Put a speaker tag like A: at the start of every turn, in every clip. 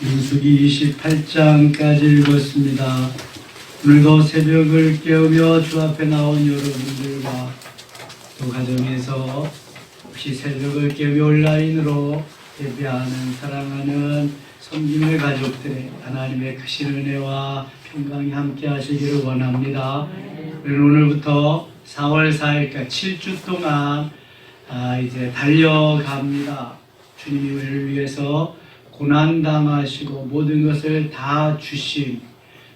A: 민수기 28장까지 읽었습니다. 오늘도 새벽을 깨우며 주 앞에 나온 여러분들과 또 가정에서 혹시 새벽을 깨우며 온라인으로 예배하는 사랑하는 섬김의 가족들의 하나님의 크신 은혜와 평강이 함께 하시기를 원합니다. 우리는 오늘부터 4월 4일까지 7주 동안 이제 달려갑니다. 주님이 우리를 위해서 고난당하시고 모든 것을 다 주심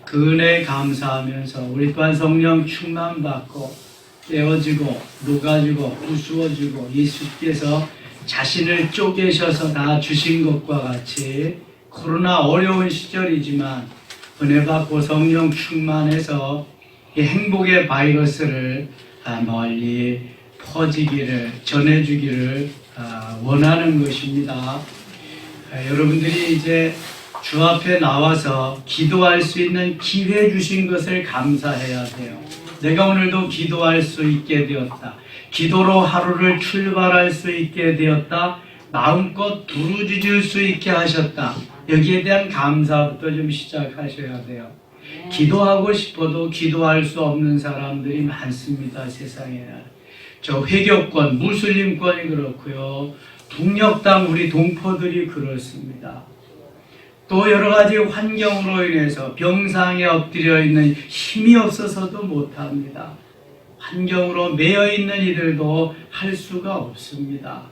A: 그 은혜에 감사하면서 우리 또한 성령 충만받고 깨어지고 녹아지고 부수어지고 예수께서 자신을 쪼개셔서 다 주신 것과 같이 코로나 어려운 시절이지만 은혜 받고 성령 충만해서 이 행복의 바이러스를 멀리 퍼지기를 전해주기를 원하는 것입니다. 여러분들이 이제 주 앞에 나와서 기도할 수 있는 기회 주신 것을 감사해야 돼요. 내가 오늘도 기도할 수 있게 되었다. 기도로 하루를 출발할 수 있게 되었다. 마음껏 부르짖을 수 있게 하셨다. 여기에 대한 감사부터 좀 시작하셔야 돼요. 기도하고 싶어도 기도할 수 없는 사람들이 많습니다. 세상에. 저 회교권, 무슬림권이 그렇고요. 북녘 우리 동포들이 그렇습니다. 또 여러 가지 환경으로 인해서 병상에 엎드려 있는 힘이 없어서도 못합니다. 환경으로 매여 있는 이들도 할 수가 없습니다.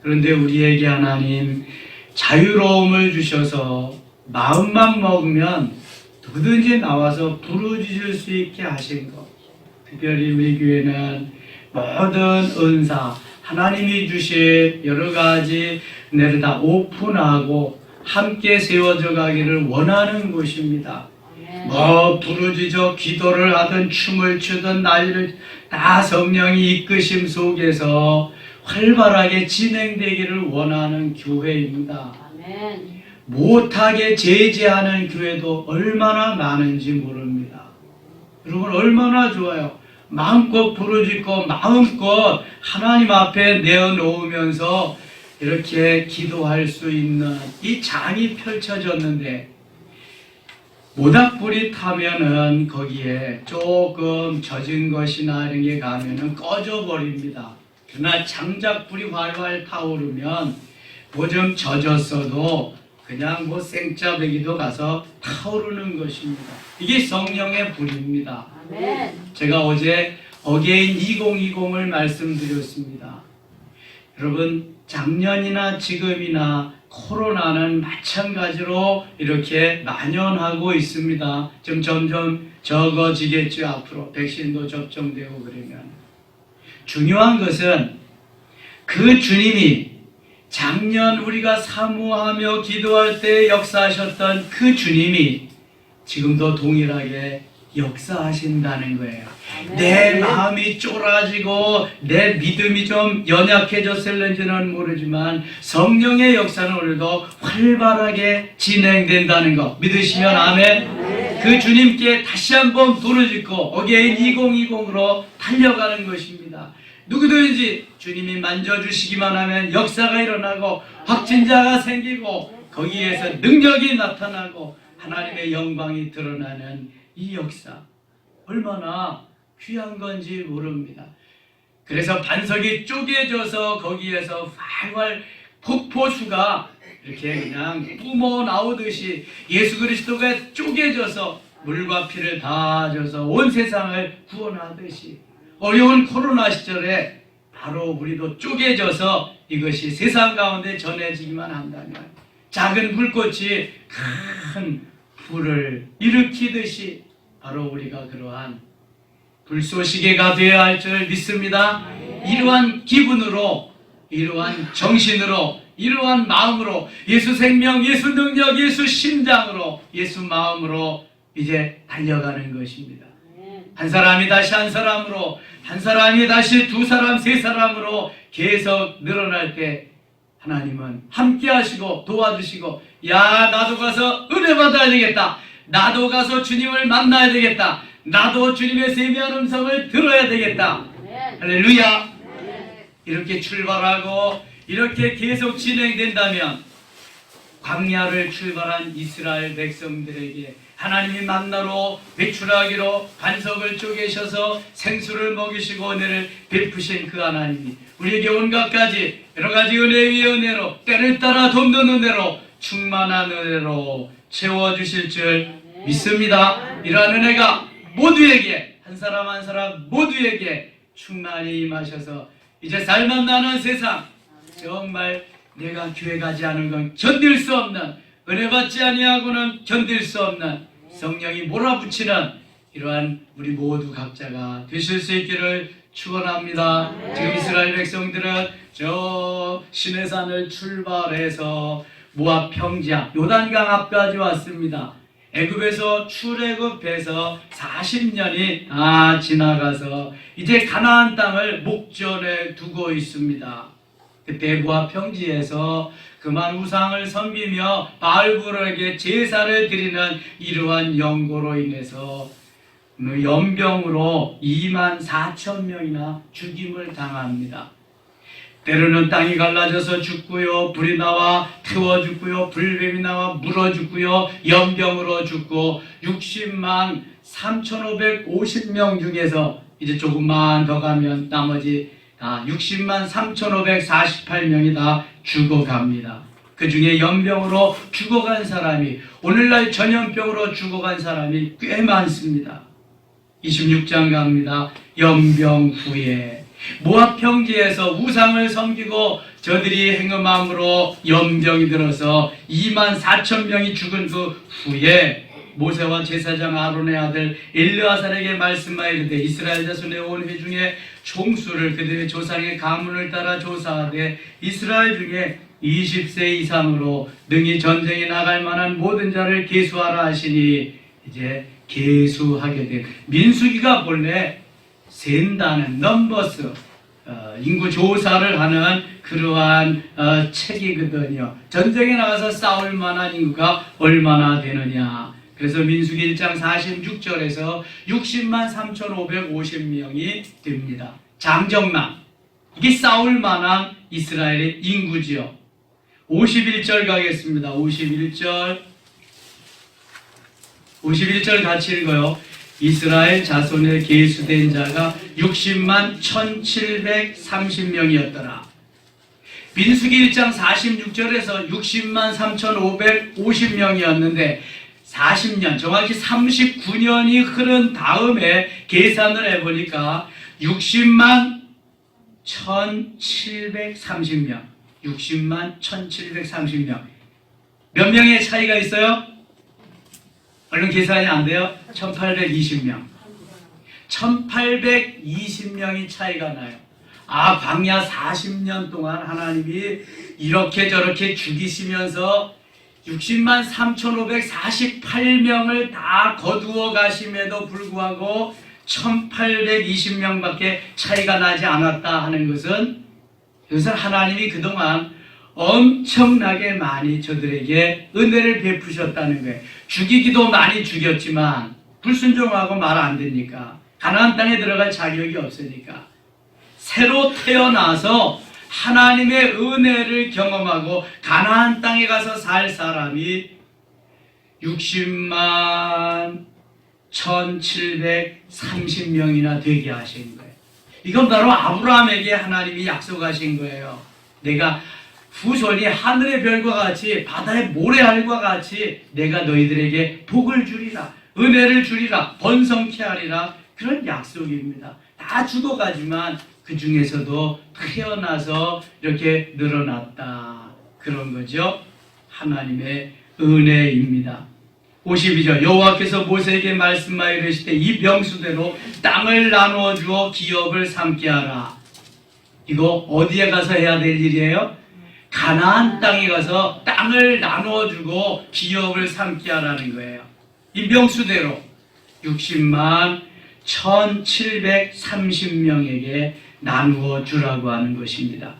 A: 그런데 우리에게 하나님 자유로움을 주셔서 마음만 먹으면 누구든지 나와서 부르짖을 수 있게 하신 것. 특별히 우리 교회는 모든 은사, 하나님이 주신 여러 가지 은혜를 다 오픈하고 함께 세워져 가기를 원하는 곳입니다. 뭐 부르짖어 기도를 하든 춤을 추든 난리를 다 성령이 이끄심 속에서 활발하게 진행되기를 원하는 교회입니다. 아멘. 못하게 제재하는 교회도 얼마나 많은지 모릅니다. 여러분 얼마나 좋아요. 마음껏 부르짖고 마음껏 하나님 앞에 내어놓으면서 이렇게 기도할 수 있는 이 장이 펼쳐졌는데 모닥불이 타면은 거기에 조금 젖은 것이나 이런 게 가면은 꺼져버립니다. 그러나 장작불이 활활 타오르면 뭐 좀 젖었어도 그냥 뭐 생짜배기도 가서 타오르는 것입니다. 이게 성령의 불입니다. 아멘. 제가 어제 어게인 2020을 말씀드렸습니다. 여러분 작년이나 지금이나 코로나는 마찬가지로 이렇게 만연하고 있습니다. 좀 점점 적어지겠죠. 앞으로 백신도 접종되고 그러면. 중요한 것은 그 주님이 작년 우리가 사모하며 기도할 때 역사하셨던 그 주님이 지금도 동일하게 역사하신다는 거예요. 내 마음이 쫄아지고 내 믿음이 좀 연약해졌을는지는 모르지만 성령의 역사는 오늘도 활발하게 진행된다는 거 믿으시면 아멘. 그 주님께 다시 한번 부르짖고 어게인 2020으로 달려가는 것입니다. 누구든지 주님이 만져주시기만 하면 역사가 일어나고 확진자가 생기고 거기에서 능력이 나타나고 하나님의 영광이 드러나는 이 역사 얼마나 귀한 건지 모릅니다. 그래서 반석이 쪼개져서 거기에서 활활 폭포수가 이렇게 그냥 뿜어 나오듯이 예수 그리스도가 쪼개져서 물과 피를 다 줘서 온 세상을 구원하듯이 어려운 코로나 시절에 바로 우리도 쪼개져서 이것이 세상 가운데 전해지기만 한다면 작은 불꽃이 큰 불을 일으키듯이 바로 우리가 그러한 불쏘시개가 되어야 할 줄 믿습니다. 이러한 기분으로, 이러한 정신으로, 이러한 마음으로 예수 생명, 예수 능력, 예수 심장으로, 예수 마음으로 이제 달려가는 것입니다. 한 사람이 다시 한 사람으로, 한 사람이 다시 두 사람, 세 사람으로 계속 늘어날 때 하나님은 함께 하시고 도와주시고 야 나도 가서 은혜 받아야 되겠다. 나도 가서 주님을 만나야 되겠다. 나도 주님의 세미한 음성을 들어야 되겠다. 할렐루야. 이렇게 출발하고 이렇게 계속 진행된다면 광야를 출발한 이스라엘 백성들에게 하나님이 만나로 배출하기로 반석을 쪼개셔서 생수를 먹이시고 은혜를 베푸신 그 하나님이 우리에게 온갖 가지 여러 가지 은혜 위에 은혜로 때를 따라 돕는 은혜로 충만한 은혜로 채워주실 줄 믿습니다. 이러한 은혜가 모두에게 한 사람 한 사람 모두에게 충만히 임하셔서 이제 살만 나는 세상 정말 내가 교회 가지 않은 건 견딜 수 없는 은혜 받지 아니하고는 견딜 수 없는 성령이 몰아붙이는 이러한 우리 모두 각자가 되실 수 있기를 축원합니다. 지금 이스라엘 백성들은 저 시내산을 출발해서 모압 평지야 요단강 앞까지 왔습니다. 애굽에서 출애굽해서 40년이 지나가서 이제 가나안 땅을 목전에 두고 있습니다. 그때 모압 평지에서 그만 우상을 섬기며 바알불에게 제사를 드리는 이러한 연고로 인해서 연병으로 24,000명이나 죽임을 당합니다. 때로는 땅이 갈라져서 죽고요, 불이 나와 태워 죽고요, 불뱀이 나와 물어 죽고요, 연병으로 죽고 60만 3,550명 중에서 이제 조금만 더 가면 나머지 60만 3,548명이 다 죽어갑니다. 그 중에 연병으로 죽어간 사람이 오늘날 전염병으로 죽어간 사람이 꽤 많습니다. 26장 갑니다. 연병 후에 모압 평지에서 우상을 섬기고 저들이 행음함으로 연병이 들어서 24,000명이 죽은 그 후에 모세와 제사장 아론의 아들 엘르아살에게 말씀하여 이르되 이스라엘 자손의 온 회중의 총수를 그들의 조상의 가문을 따라 조사하되 이스라엘 중에 20세 이상으로 능히 전쟁에 나갈 만한 모든 자를 계수하라 하시니 이제 계수하게 된 민수기가 본래 센다는 넘버스 인구 조사를 하는 그러한 책이거든요. 전쟁에 나가서 싸울 만한 인구가 얼마나 되느냐. 그래서 민수기 1장 46절에서 60만 3,550명이 됩니다. 장정남 이게 싸울 만한 이스라엘의 인구지요. 51절 가겠습니다. 51절 같이 읽어요. 이스라엘 자손에 계수된 자가 60만 1,730명이었더라. 민수기 1장 46절에서 60만 3,550명이었는데 40년, 정확히 39년이 흐른 다음에 계산을 해보니까 60만 1,730명, 60만 1,730명. 몇 명의 차이가 있어요? 얼른 계산이 안 돼요? 1,820명. 1,820명이 차이가 나요. 광야 40년 동안 하나님이 이렇게 저렇게 죽이시면서 60만 3,548명을 다 거두어 가심에도 불구하고 1,820명밖에 차이가 나지 않았다 하는 것은 이것은 하나님이 그동안 엄청나게 많이 저들에게 은혜를 베푸셨다는 거예요. 죽이기도 많이 죽였지만 불순종하고 말 안 되니까 가나안 땅에 들어갈 자격이 없으니까 새로 태어나서 하나님의 은혜를 경험하고 가나안 땅에 가서 살 사람이 60만 1,730명이나 되게 하신 거예요. 이건 바로 아브라함에게 하나님이 약속하신 거예요. 내가 후손이 하늘의 별과 같이 바다의 모래알과 같이 내가 너희들에게 복을 주리라, 은혜를 주리라, 번성케 하리라. 그런 약속입니다. 다 죽어가지만 그 중에서도 태어나서 이렇게 늘어났다. 그런 거죠. 하나님의 은혜입니다. 52절 여호와께서 모세에게 말씀하여 이르시되 이 명수대로 땅을 나누어 주어 기업을 삼게 하라. 이거 어디에 가서 해야 될 일이에요? 가나안 땅에 가서 땅을 나누어 주고 기업을 삼게 하라는 거예요. 이 명수대로 60만 1,730명에게 나누어 주라고 하는 것입니다.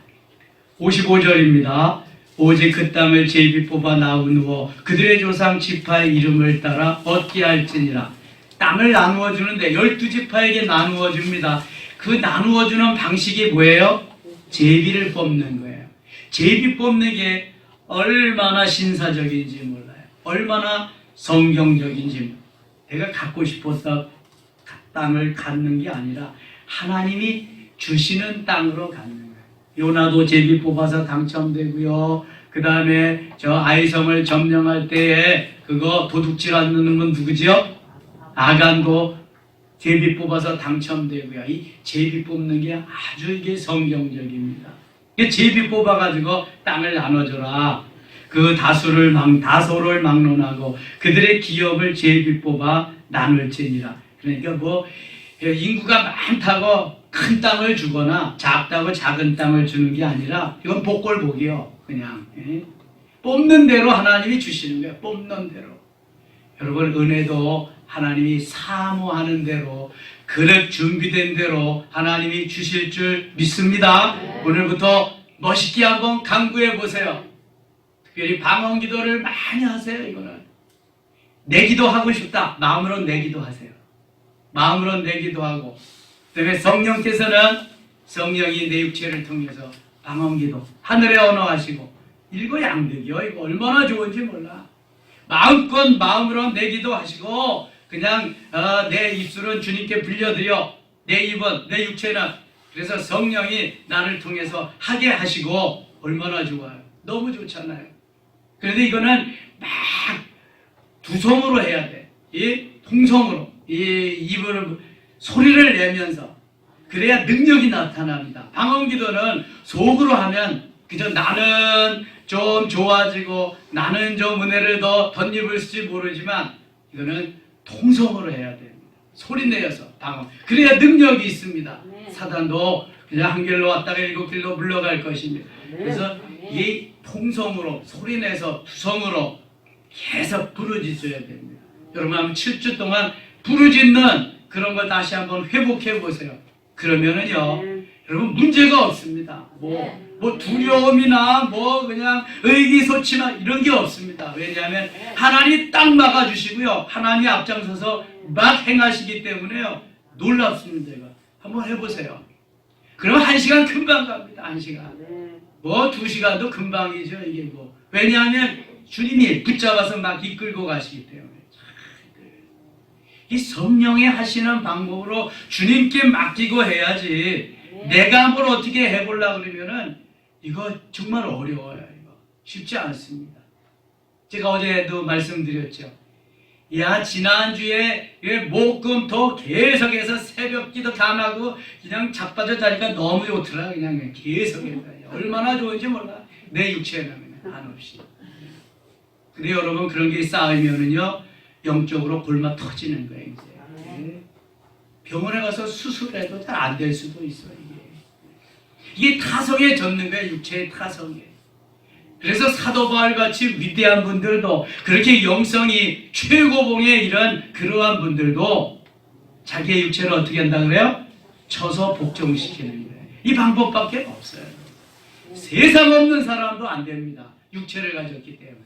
A: 55절입니다. 오직 그 땅을 제비 뽑아 나누어 그들의 조상 지파의 이름을 따라 얻게 할지니라. 땅을 나누어 주는데 12지파에게 나누어 줍니다. 그 나누어 주는 방식이 뭐예요? 제비를 뽑는 거예요. 제비 뽑는 게 얼마나 신사적인지 몰라요. 얼마나 성경적인지 몰라요. 내가 갖고 싶어서 땅을 갖는 게 아니라 하나님이 주시는 땅으로 갖는 거예요. 요나도 제비 뽑아서 당첨되고요. 그 다음에 저 아이성을 점령할 때에 그거 도둑질 안 넣는 건 누구지요? 아간도 제비 뽑아서 당첨되고요. 이 제비 뽑는 게 아주 이게 성경적입니다. 제비 뽑아가지고 땅을 나눠줘라. 그 다소를 막론하고 그들의 기업을 제비 뽑아 나눌지니라. 그러니까 뭐 인구가 많다고 큰 땅을 주거나 작다고 작은 땅을 주는 게 아니라 이건 복골복이요. 그냥 뽑는 대로 하나님이 주시는 거예요. 뽑는 대로. 여러분 은혜도 하나님이 사모하는 대로 그릇 준비된 대로 하나님이 주실 줄 믿습니다. 오늘부터 멋있게 한번 강구해 보세요. 특별히 방언 기도를 많이 하세요. 이거는 내기도 하고 싶다. 마음으로 내기도 하세요. 마음으로 내기도 하고 그다음에 성령께서는 성령이 내 육체를 통해서 방언 기도 하늘의 언어 하시고 일거양득이요. 이거 얼마나 좋은지 몰라. 마음껏 마음으로 내기도 하시고 그냥 내 입술은 주님께 불려드려 내 입은 내 육체는 그래서 성령이 나를 통해서 하게 하시고 얼마나 좋아요. 너무 좋잖아요. 그런데 이거는 막 두성으로 해야 돼. 이 통성으로 이 입을 소리를 내면서 그래야 능력이 나타납니다. 방언기도는 속으로 하면 그저 나는 좀 좋아지고 나는 좀 은혜를 더 덧입을지 모르지만 이거는 통성으로 해야 됩니다. 소리 내어서 방언. 그래야 능력이 있습니다. 네. 사단도 그냥 한 길로 왔다가 7길로 물러갈 것입니다. 그래서 이 통성으로 소리 내서 두성으로 계속 부르짖어야 됩니다. 여러분 한번 7주 동안 부르짖는 그런 걸 다시 한번 회복해 보세요. 그러면은요, 여러분 문제가 없습니다. 뭐 두려움이나 뭐 그냥 의기소침한 이런 게 없습니다. 왜냐하면 하나님이 딱 막아주시고요. 하나님이 앞장서서 막 행하시기 때문에요. 놀랍습니다. 이거 한번 해보세요. 그러면 1시간 금방 갑니다. 1시간. 뭐 2시간도 금방이죠. 이게 뭐. 왜냐하면 주님이 붙잡아서 막 이끌고 가시기 때문에. 이 성령이 하시는 방법으로 주님께 맡기고 해야지 내가 뭘 어떻게 해보려고 그러면은 이거 정말 어려워요. 이거 쉽지 않습니다. 제가 어제도 말씀드렸죠. 야 지난주에 목금토 계속해서 새벽기도 감하고 그냥 자빠져 자니까 너무 좋더라. 그냥 계속해서 얼마나 좋은지 몰라. 내 육체는 한없이. 근데 여러분 그런 게 쌓이면은요 영적으로 골마 터지는 거예요. 이제 병원에 가서 수술해도 잘 안 될 수도 있어요. 이게 타성에 젖는 거예요. 육체의 타성에. 그래서 사도 바울 같이 위대한 분들도 그렇게 영성이 최고봉에 이런 그러한 분들도 자기의 육체를 어떻게 한다 그래요? 쳐서 복종시키는 거예요. 이 방법밖에 없어요. 세상 없는 사람도 안 됩니다. 육체를 가졌기 때문에.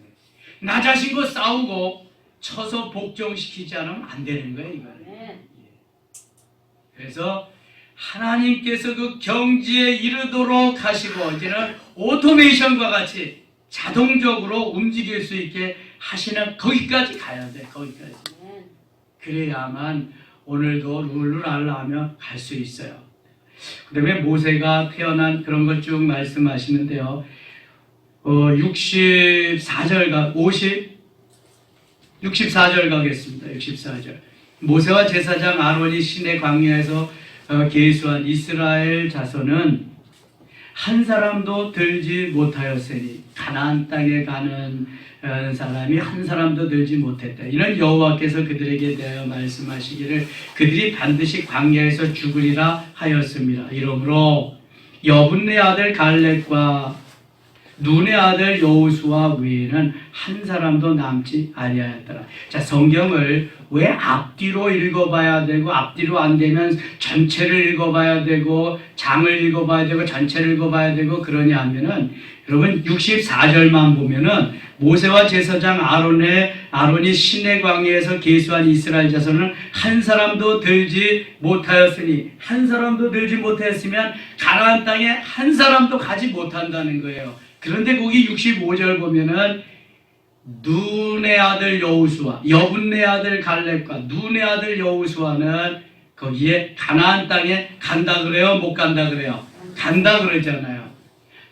A: 나 자신과 싸우고 쳐서 복종시키지 않으면 안 되는 거예요. 이거는. 그래서 하나님께서 그 경지에 이르도록 하시고 이제는 오토메이션과 같이 자동적으로 움직일 수 있게 하시는 거기까지 가야 돼. 거기까지. 그래야만 오늘도 룰루랄라 하며 갈 수 있어요. 그 다음에 모세가 태어난 그런 것 쭉 말씀하시는데요. 64절 64절 가겠습니다. 64절. 모세와 제사장 아론이 시내 광야에서 계수한 이스라엘 자손은 한 사람도 들지 못하였으니 가나안 땅에 가는 사람이 한 사람도 들지 못했다. 이는 여호와께서 그들에게 대하여 말씀하시기를 그들이 반드시 광야에서 죽으리라 하였습니다. 이러므로 여분네 아들 갈렙과 눈의 아들 여호수아 외에는 한 사람도 남지 아니하였더라. 자, 성경을 왜 앞뒤로 읽어봐야 되고 앞뒤로 안 되면 전체를 읽어봐야 되고 장을 읽어봐야 되고 전체를 읽어봐야 되고 그러냐 하면은 여러분 64절만 보면은 모세와 제사장 아론이 시내 광야에서 계수한 이스라엘 자손은 한 사람도 들지 못하였으니 한 사람도 들지 못했으면 가나안 땅에 한 사람도 가지 못한다는 거예요. 그런데 거기 65절 보면은 눈의 아들 여호수아, 여분네 아들 갈렙과 눈의 아들 여호수아는 거기에 가나안 땅에 간다 그래요? 못 간다 그래요? 간다 그러잖아요.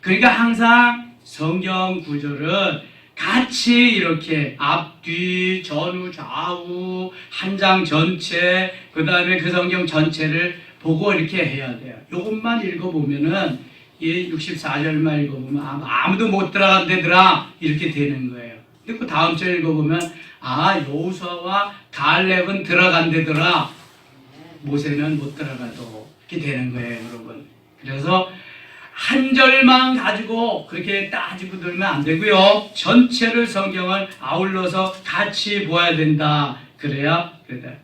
A: 그러니까 항상 성경 구절은 같이 이렇게 앞뒤 전후 좌우 한 장 전체 그 다음에 그 성경 전체를 보고 이렇게 해야 돼요. 이것만 읽어보면은 이 64절만 읽어보면 아무도 못 들어간대더라 이렇게 되는 거예요. 근데 그 다음 절 읽어보면 여호수아와 갈렙은 들어간대더라, 모세는 못 들어가도 이렇게 되는 거예요, 여러분. 그래서 한 절만 가지고 그렇게 따지고 들면 안 되고요. 전체를 성경을 아울러서 같이 보아야 된다. 그래야 그래.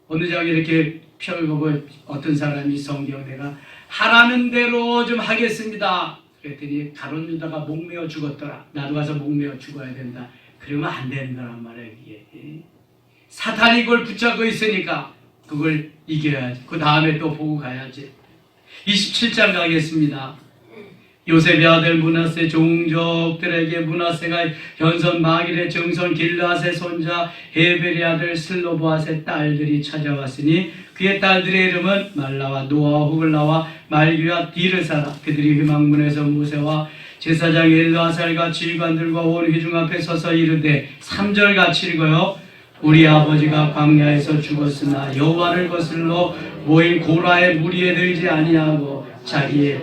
A: 어느 장에 이렇게 펴보고 어떤 사람이 성경 내가 하라는 대로 좀 하겠습니다. 그랬더니 가룟 유다가 목매어 죽었더라. 나도 가서 목매어 죽어야 된다. 그러면 안 된다란 말이에요. 이게. 사탄이 그걸 붙잡고 있으니까 그걸 이겨야지. 그 다음에 또 보고 가야지. 27장 가겠습니다. 요셉의 아들 므낫세 종족들에게 므낫세가 현선 마길의 정선 길르앗의 손자 헤벨의 아들 슬로보앗의 딸들이 찾아왔으니 그의 딸들의 이름은 말라와 노아와 후글라와 말기와 디르사라. 그들이 회막문에서 모세와 제사장 엘르아살과 지휘관들과 온 회중 앞에 서서 이르되 3절 같이 읽어요. 우리 아버지가 광야에서 죽었으나 여호와를 거슬러 모인 고라의 무리에 들지 아니하고 자기의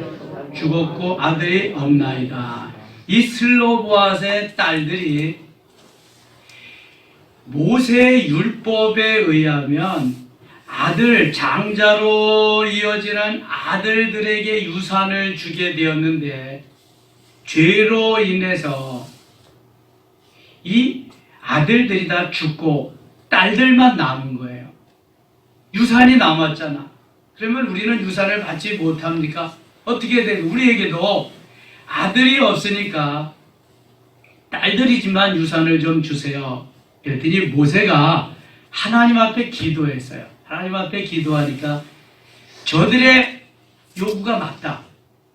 A: 죽었고 아들이 없나이다. 이 슬로보앗의 딸들이 모세의 율법에 의하면 아들, 장자로 이어지는 아들들에게 유산을 주게 되었는데 죄로 인해서 이 아들들이 다 죽고 딸들만 남은 거예요. 유산이 남았잖아. 그러면 우리는 유산을 받지 못합니까? 어떻게 돼? 우리에게도 아들이 없으니까 딸들이지만 유산을 좀 주세요. 그랬더니 모세가 하나님 앞에 기도했어요. 하나님 앞에 기도하니까 저들의 요구가 맞다.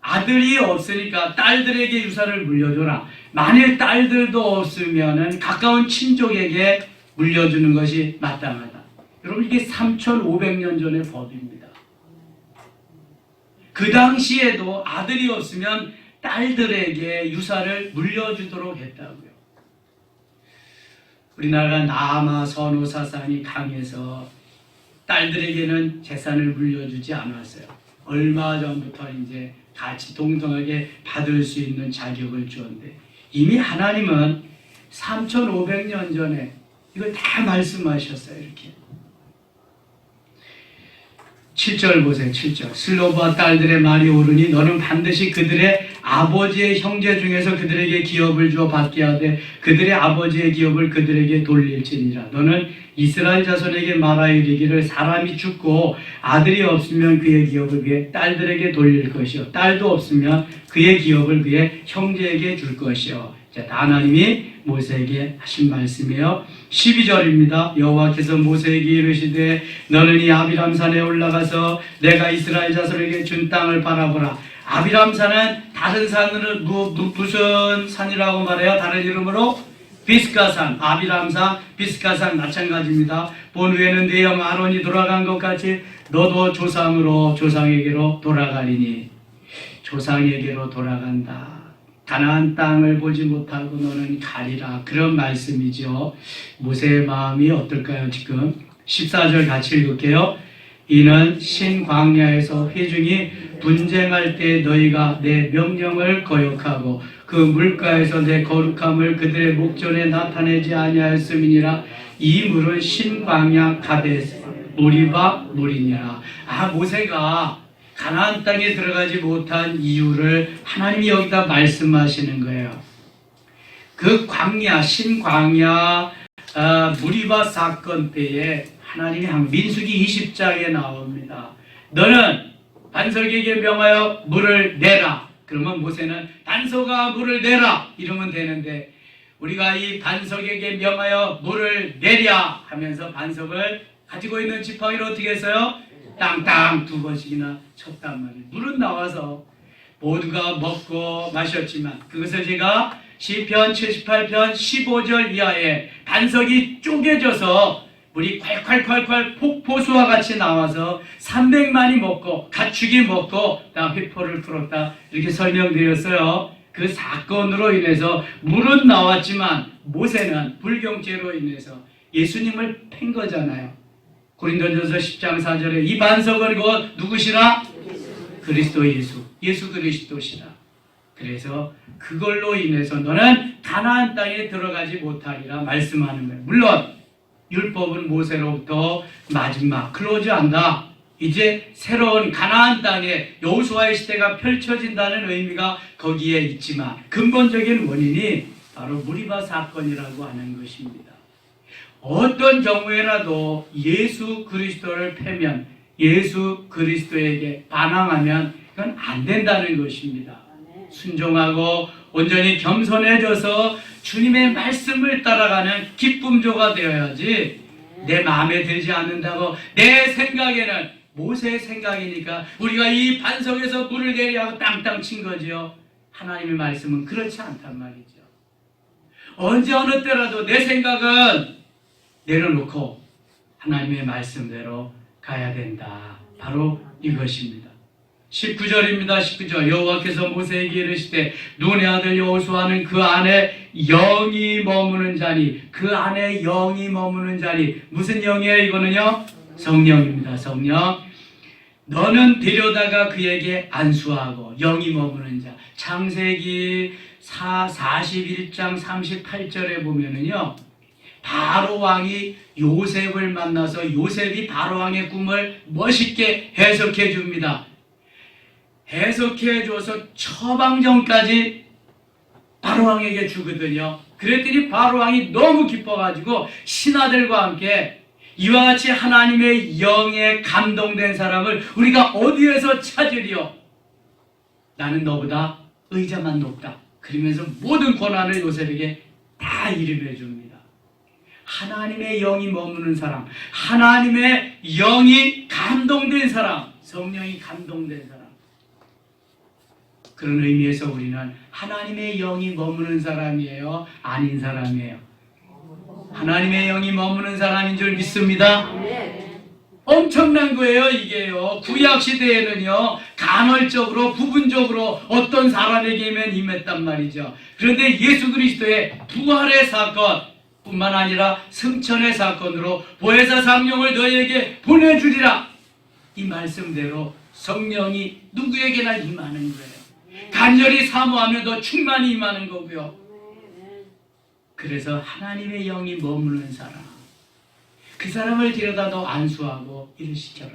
A: 아들이 없으니까 딸들에게 유산을 물려줘라. 만일 딸들도 없으면은 가까운 친족에게 물려주는 것이 마땅하다. 여러분, 이게 3,500년 전의 법입니다. 그 당시에도 아들이 없으면 딸들에게 유산을 물려주도록 했다고요. 우리나라가 남아 선호 사상이 강해서 딸들에게는 재산을 물려주지 않았어요. 얼마 전부터 이제 같이 동등하게 받을 수 있는 자격을 주었는데 이미 하나님은 3,500년 전에 이걸 다 말씀하셨어요. 이렇게 7절 보세요. 7절. 슬로보아 딸들의 말이 오르니 너는 반드시 그들의 아버지의 형제 중에서 그들에게 기업을 주어 받게 하되 그들의 아버지의 기업을 그들에게 돌릴지니라. 너는 이스라엘 자손에게 말하여 이르기를 사람이 죽고 아들이 없으면 그의 기업을 그의 딸들에게 돌릴 것이요 딸도 없으면 그의 기업을 그의 형제에게 줄 것이요. 자, 하나님이 모세에게 하신 말씀이에요. 12절입니다. 여호와께서 모세에게 이르시되 너는 이 아비람산에 올라가서 내가 이스라엘 자손에게 준 땅을 바라보라. 아비람산은 다른 산으로 무슨 산이라고 말해요? 다른 이름으로 비스가산, 아비람산, 비스가산 마찬가지입니다. 본 후에는 네 형 아론이 돌아간 것 같이 너도 조상에게로 돌아가리니. 조상에게로 돌아간다. 가나안 땅을 보지 못하고 너는 가리라. 그런 말씀이죠. 모세의 마음이 어떨까요? 지금 14절 같이 읽을게요. 이는 신광야에서 회중이 분쟁할 때 너희가 내 명령을 거역하고 그 물가에서 내 거룩함을 그들의 목전에 나타내지 아니하였음이니라. 이 물은 신광야 가데스 무리바 물이니라. 모세가 가나안 땅에 들어가지 못한 이유를 하나님이 여기다 말씀하시는 거예요. 그 광야, 신광야 무리바 사건 때에 하나님이 민수기 20장에 나옵니다. 너는 반석에게 명하여 물을 내라. 그러면 모세는 반석아 물을 내라 이러면 되는데 우리가 이 반석에게 명하여 물을 내랴 하면서 반석을 가지고 있는 지팡이를 어떻게 했어요? 땅땅 2번씩이나 쳤단 말이에요. 물은 나와서 모두가 먹고 마셨지만 그것을 제가 시편 78편 15절 이하에 반석이 쪼개져서 물이 콸콸콸콸 폭포수와 같이 나와서 300만이 먹고 가축이 먹고 다 휘포를 풀었다 이렇게 설명드렸어요. 그 사건으로 인해서 물은 나왔지만 모세는 불경죄로 인해서 예수님을 팬 거잖아요. 고린도전서 10장 4절에 이 반석은 곧 누구시라? 그리스도 예수 그리스도시라. 그래서 그걸로 인해서 너는 가나안 땅에 들어가지 못하리라 말씀하는 거예요. 물론 율법은 모세로부터 마지막 클로즈한다. 이제 새로운 가나안 땅에 여호수아의 시대가 펼쳐진다는 의미가 거기에 있지만 근본적인 원인이 바로 무리바 사건이라고 하는 것입니다. 어떤 경우에라도 예수 그리스도를 패면 예수 그리스도에게 반항하면 그건 안 된다는 것입니다. 순종하고 온전히 겸손해져서 주님의 말씀을 따라가는 기쁨조가 되어야지 내 마음에 들지 않는다고 내 생각에는 모세의 생각이니까 우리가 이 반석에서 물을 내려 하고 땅땅 친 거지요. 하나님의 말씀은 그렇지 않단 말이죠. 언제 어느 때라도 내 생각은 내려놓고 하나님의 말씀대로 가야 된다. 바로 이것입니다. 19절입니다. 19절 여호와께서 모세에게 이르시되 눈의 아들 여호수아는 그 안에 영이 머무는 자니 그 안에 영이 머무는 자니 무슨 영이에요? 이거는요 성령입니다. 성령. 너는 데려다가 그에게 안수하고 영이 머무는 자. 창세기 41장 38절에 보면은요 바로 왕이 요셉을 만나서 요셉이 바로 왕의 꿈을 멋있게 해석해 줍니다. 해석해 줘서 처방전까지 바로 왕에게 주거든요. 그랬더니 바로 왕이 너무 기뻐가지고 신하들과 함께 이와 같이 하나님의 영에 감동된 사람을 우리가 어디에서 찾으리요? 나는 너보다 의자만 높다. 그러면서 모든 권한을 요셉에게 다 이름해 줍니다. 하나님의 영이 머무는 사람, 하나님의 영이 감동된 사람, 성령이 감동된 사람. 그런 의미에서 우리는 하나님의 영이 머무는 사람이에요? 아닌 사람이에요? 하나님의 영이 머무는 사람인 줄 믿습니다. 엄청난 거예요 이게요. 구약시대에는요 간헐적으로 부분적으로 어떤 사람에게만 임했단 말이죠. 그런데 예수 그리스도의 부활의 사건 뿐만 아니라 승천의 사건으로 보혜사 성령을 너희에게 보내주리라 이 말씀대로 성령이 누구에게나 임하는 거예요. 간절히 사모하면 더 충만히 임하는 거고요. 그래서 하나님의 영이 머무는 사람, 그 사람을 데려다 너 안수하고 일을 시켜라.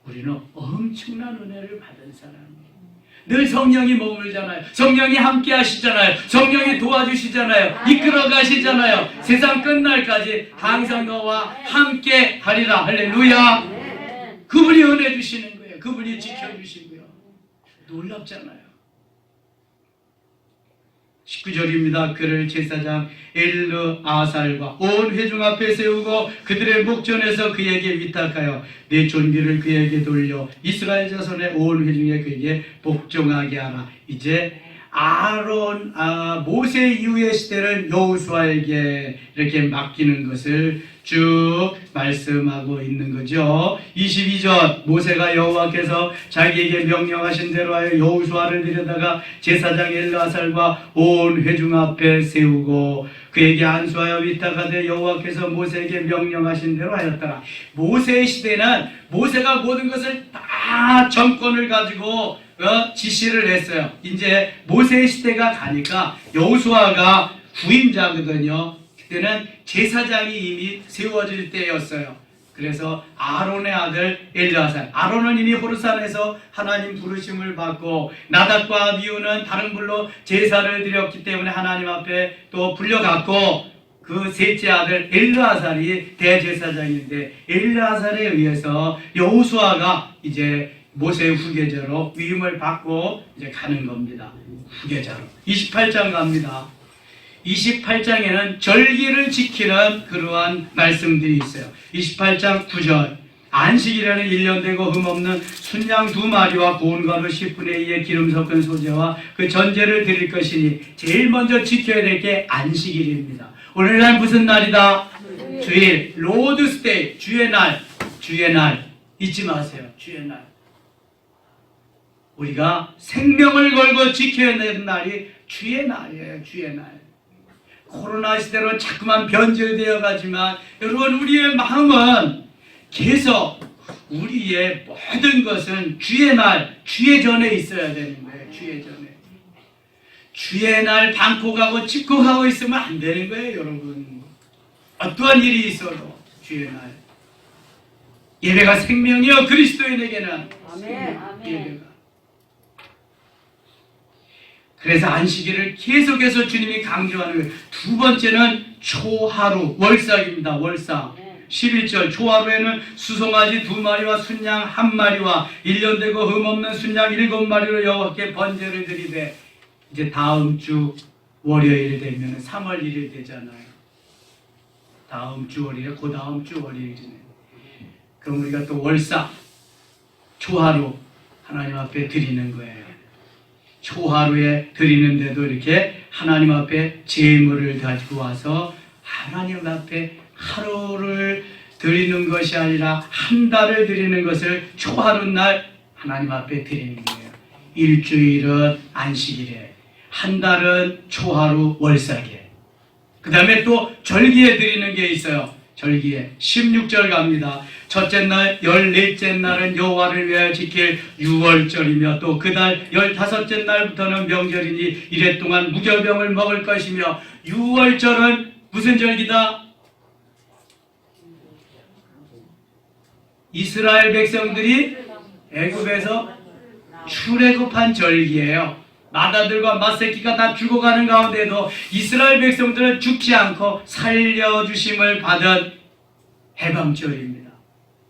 A: 우리는 엄청난 은혜를 받은 사람이에요. 늘 성령이 머물잖아요. 성령이 함께 하시잖아요. 성령이 도와주시잖아요. 이끌어 가시잖아요. 세상 끝날까지 항상 너와 함께 하리라. 할렐루야. 그분이 은혜 주시는 거예요. 그분이 지켜주시고요. 놀랍잖아요. 19절입니다. 그를 제사장 엘르아살과 온 회중 앞에 세우고 그들의 목전에서 그에게 위탁하여 내 존귀를 그에게 돌려 이스라엘 자손의 온 회중에 그에게 복종하게 하라. 이제 모세 이후의 시대를 여호수아에게 이렇게 맡기는 것을 쭉 말씀하고 있는 거죠. 22절 모세가 여호와께서 자기에게 명령하신 대로 하여 여호수아를 데려다가 제사장 엘르아살과 온 회중 앞에 세우고 그에게 안수하여 위탁하되 여호와께서 모세에게 명령하신 대로 하였더라. 모세의 시대는 모세가 모든 것을 다 정권을 가지고 지시를 했어요. 이제 모세의 시대가 가니까 여호수아가 후임자거든요. 그때는 제사장이 이미 세워질 때였어요. 그래서 아론의 아들 엘르아살, 아론은 이미 호르산에서 하나님 부르심을 받고 나답과 아비후는 다른 불로 제사를 드렸기 때문에 하나님 앞에 또 불려갔고 그 셋째 아들 엘르아살이 대제사장인데 엘르아살에 의해서 여호수아가 이제 모세의 후계자로 위임을 받고 이제 가는 겁니다. 후계자로. 28장 갑니다. 28장에는 절기를 지키는 그러한 말씀들이 있어요. 28장 9절 안식이라는 1년 되고 흠없는 순양 2마리와 고운 가루 10분의 2의 기름 섞은 소재와 그 전제를 드릴 것이니 제일 먼저 지켜야 될 게 안식일입니다. 오늘날 무슨 날이다? 주일, 로드스데이, 주의 날, 주의 날 잊지 마세요. 주의 날. 우리가 생명을 걸고 지켜야 되는 날이 주의 날이에요. 주의 날. 코로나 시대로 자꾸만 변질되어 가지만 여러분 우리의 마음은 계속 우리의 모든 것은 주의 날, 주의 전에 있어야 되는 거예요. 주의 전에. 주의 날 방콕하고 집콕하고 있으면 안 되는 거예요. 여러분. 어떠한 일이 있어도 주의 날. 예배가 생명이요 그리스도인에게는
B: 아멘.
A: 예배가. 그래서 안식일을 계속해서 주님이 강조하는 거예요. 두 번째는 초하루, 월삭입니다. 월삭. 11절 초하루에는 수송아지 2마리와 순양 1마리와 1년 되고 흠없는 순양 7마리로 여호와께 번제를 드리되 이제 다음 주 월요일 되면 3월 1일 되잖아요. 다음 주 월요일, 그 다음 주 월요일이네. 그럼 우리가 또 월삭 초하루 하나님 앞에 드리는 거예요. 초하루에 드리는데도 이렇게 하나님 앞에 제물을 가지고 와서 하나님 앞에 하루를 드리는 것이 아니라 한 달을 드리는 것을 초하루 날 하나님 앞에 드리는 거예요. 일주일은 안식일에, 한 달은 초하루 월삭에. 그 다음에 또 절기에 드리는 게 있어요. 절기에 16절 갑니다. 첫째 날 14째 날은 여호와를 위하여 지킬 유월절이며 또 그달 15째 날부터는 명절이니 이래 동안 무교병을 먹을 것이며 유월절은 무슨 절기다? 이스라엘 백성들이 애굽에서 출애굽한 절기예요. 마다들과 맏새끼가 다 죽어가는 가운데도 이스라엘 백성들은 죽지 않고 살려주심을 받은 해방절입니다.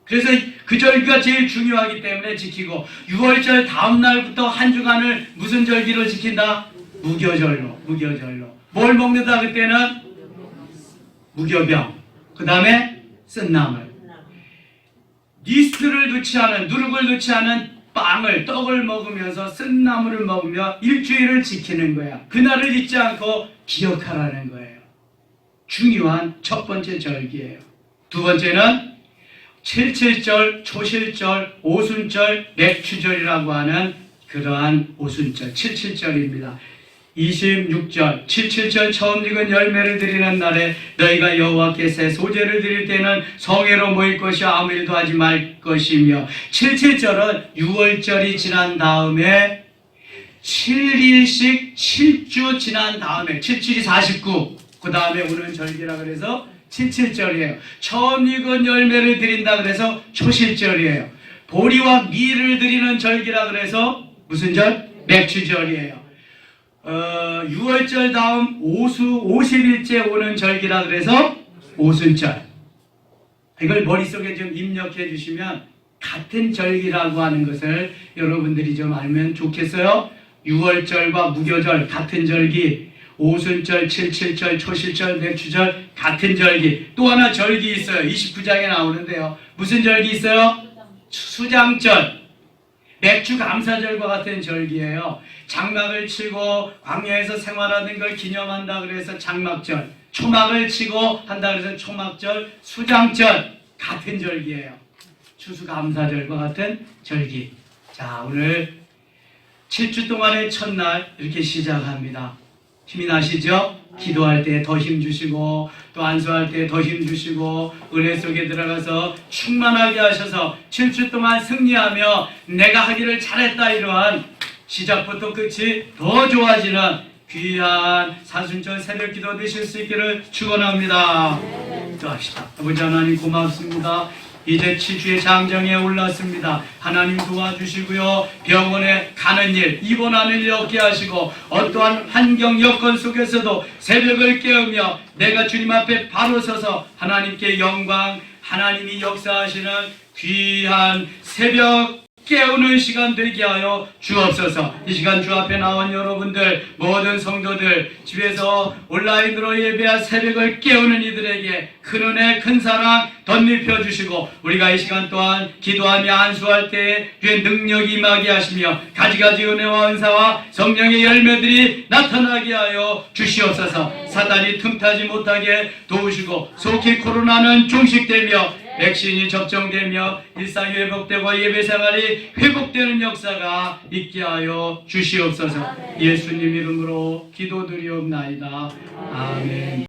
A: 그래서 그 절기가 제일 중요하기 때문에 지키고 6월절 다음 날부터 한 주간을 무슨 절기로 지킨다? 무교절로. 뭘 먹는다 그때는? 무교병. 그 다음에 쓴나물. 니스트를 넣지 않은, 누룩을 넣지 않은 빵을, 떡을 먹으면서 쓴나물을 먹으며 일주일을 지키는 거야. 그날을 잊지 않고 기억하라는 거예요. 중요한 첫 번째 절기예요. 두 번째는 77절, 초실절, 오순절, 맥추절이라고 하는 그러한 오순절, 77절입니다. 26절, 77절 처음 익은 열매를 드리는 날에 너희가 여호와께 새 소제를 드릴 때는 성회로 모일 것이 아무 일도 하지 말 것이며 77절은 6월절이 지난 다음에 7일씩 7주 지난 다음에 77이 49, 그 다음에 오는 절기라 그래서 77절이에요. 처음 익은 열매를 드린다 그래서 초실절이에요. 보리와 밀을 드리는 절기라 그래서 무슨 절? 맥추절이에요. 6월절 다음 50일째 오는 절기라 그래서 오순절. 이걸 머릿속에 좀 입력해 주시면 같은 절기라고 하는 것을 여러분들이 좀 알면 좋겠어요. 6월절과 무교절 같은 절기, 오순절, 77절, 초실절, 맥추절 같은 절기. 또 하나 절기 있어요. 29장에 나오는데요. 무슨 절기 있어요? 수장절. 맥주 감사절과 같은 절기예요. 장막을 치고 광야에서 생활하는 걸 기념한다 그래서 장막절, 초막을 치고 한다 그래서 초막절, 수장절 같은 절기예요. 추수감사절과 같은 절기. 자, 오늘 7주 동안의 첫날 이렇게 시작합니다. 힘이 나시죠? 기도할 때 더 힘 주시고 또 안수할 때 더 힘 주시고 은혜 속에 들어가서 충만하게 하셔서 7주 동안 승리하며 내가 하기를 잘했다 이러한 시작부터 끝이 더 좋아지는 귀한 사순절 새벽기도 되실 수 있기를 축원합니다. 기도합시다. 아버지 하나님 고맙습니다. 이제 7주의 장정에 올랐습니다. 하나님 도와주시고요. 병원에 가는 일, 입원하는 일 없게 하시고 어떠한 환경 여건 속에서도 새벽을 깨우며 내가 주님 앞에 바로 서서 하나님께 영광, 하나님이 역사하시는 귀한 새벽 깨우는 시간 되게 하여 주옵소서. 이 시간 주 앞에 나온 여러분들, 모든 성도들, 집에서 온라인으로 예배할 새벽을 깨우는 이들에게 큰 은혜, 큰 사랑 덧입혀 주시고, 우리가 이 시간 또한 기도하며 안수할 때에 주의 능력이 임하게 하시며 가지가지 은혜와 은사와 성령의 열매들이 나타나게 하여 주시옵소서. 사단이 틈타지 못하게 도우시고, 속히 코로나는 종식되며 백신이 접종되며 일상이 회복되고 예배생활이 회복되는 역사가 있게 하여 주시옵소서. 예수님 이름으로 기도드리옵나이다. 아멘.